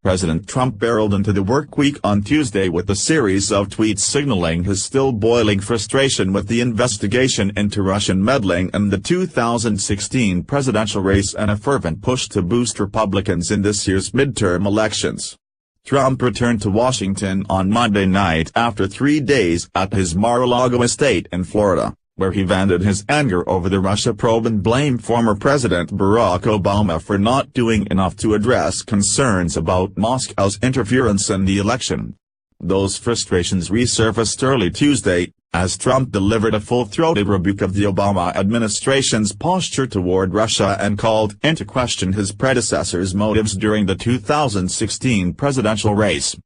President Trump barreled into the workweek on Tuesday with a series of tweets signaling his still boiling frustration with the investigation into Russian meddling in the 2016 presidential race and a fervent push to boost Republicans in this year's midterm elections. Trump returned to Washington on Monday night after 3 days at his Mar-a-Lago estate in Florida, where he vented his anger over the Russia probe and blamed former President Barack Obama for not doing enough to address concerns about Moscow's interference in the election. Those frustrations resurfaced early Tuesday, as Trump delivered a full-throated rebuke of the Obama administration's posture toward Russia and called into question his predecessor's motives during the 2016 presidential race.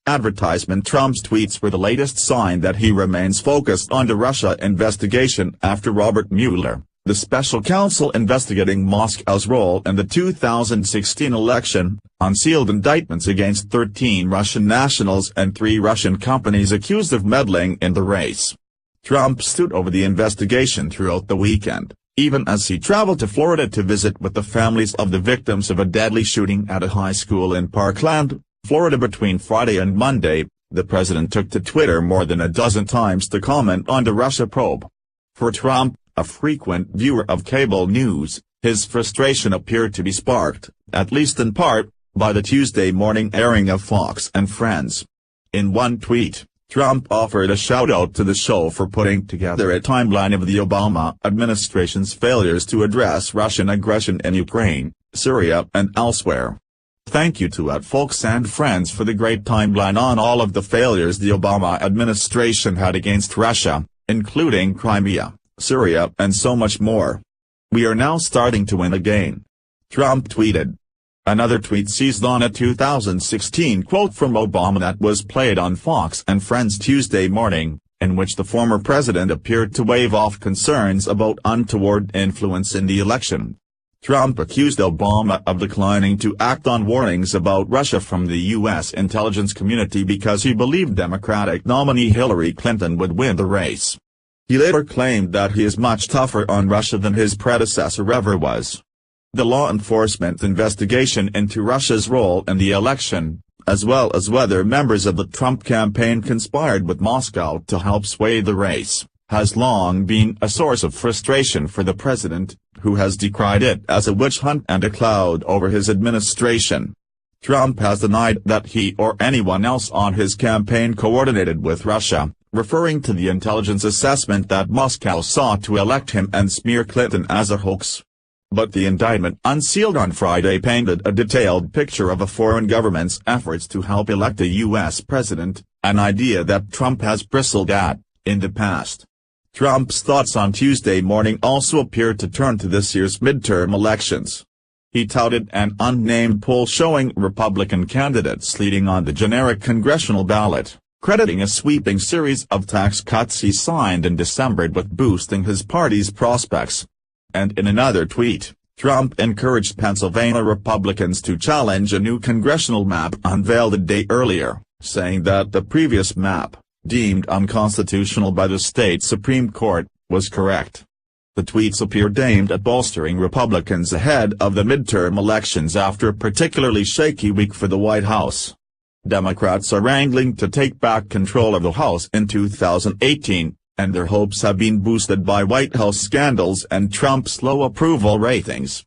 Advertisement Trump's tweets were the latest sign that he remains focused on the Russia investigation after Robert Mueller, the special counsel investigating Moscow's role in the 2016 election, unsealed indictments against 13 Russian nationals and 3 Russian companies accused of meddling in the race. Trump stood over the investigation throughout the weekend, even as he traveled to Florida to visit with the families of the victims of a deadly shooting at a high school in Parkland, Florida between Friday and Monday. The president took to Twitter more than a dozen times to comment on the Russia probe. For Trump, a frequent viewer of cable news, his frustration appeared to be sparked, at least in part, by the Tuesday morning airing of Fox and Friends. In one tweet, Trump offered a shout-out to the show for putting together a timeline of the Obama administration's failures to address Russian aggression in Ukraine, Syria and elsewhere. "Thank you to Fox and Friends for the great timeline on all of the failures the Obama administration had against Russia, including Crimea, Syria and so much more. We are now starting to win again," Trump tweeted. Another tweet seized on a 2016 quote from Obama that was played on Fox and Friends Tuesday morning, in which the former president appeared to wave off concerns about untoward influence in the election. Trump accused Obama of declining to act on warnings about Russia from the U.S. intelligence community because he believed Democratic nominee Hillary Clinton would win the race. He later claimed that he is much tougher on Russia than his predecessor ever was. The law enforcement investigation into Russia's role in the election, as well as whether members of the Trump campaign conspired with Moscow to help sway the race, has long been a source of frustration for the president, who has decried it as a witch hunt and a cloud over his administration. Trump has denied that he or anyone else on his campaign coordinated with Russia, referring to the intelligence assessment that Moscow sought to elect him and smear Clinton as a hoax. But the indictment unsealed on Friday painted a detailed picture of a foreign government's efforts to help elect a U.S. president, an idea that Trump has bristled at in the past. Trump's thoughts on Tuesday morning also appeared to turn to this year's midterm elections. He touted an unnamed poll showing Republican candidates leading on the generic congressional ballot, crediting a sweeping series of tax cuts he signed in December with boosting his party's prospects. And in another tweet, Trump encouraged Pennsylvania Republicans to challenge a new congressional map unveiled a day earlier, saying that the previous map, deemed unconstitutional by the state Supreme Court, was correct. The tweets appeared aimed at bolstering Republicans ahead of the midterm elections after a particularly shaky week for the White House. Democrats are wrangling to take back control of the House in 2018, and their hopes have been boosted by White House scandals and Trump's low approval ratings.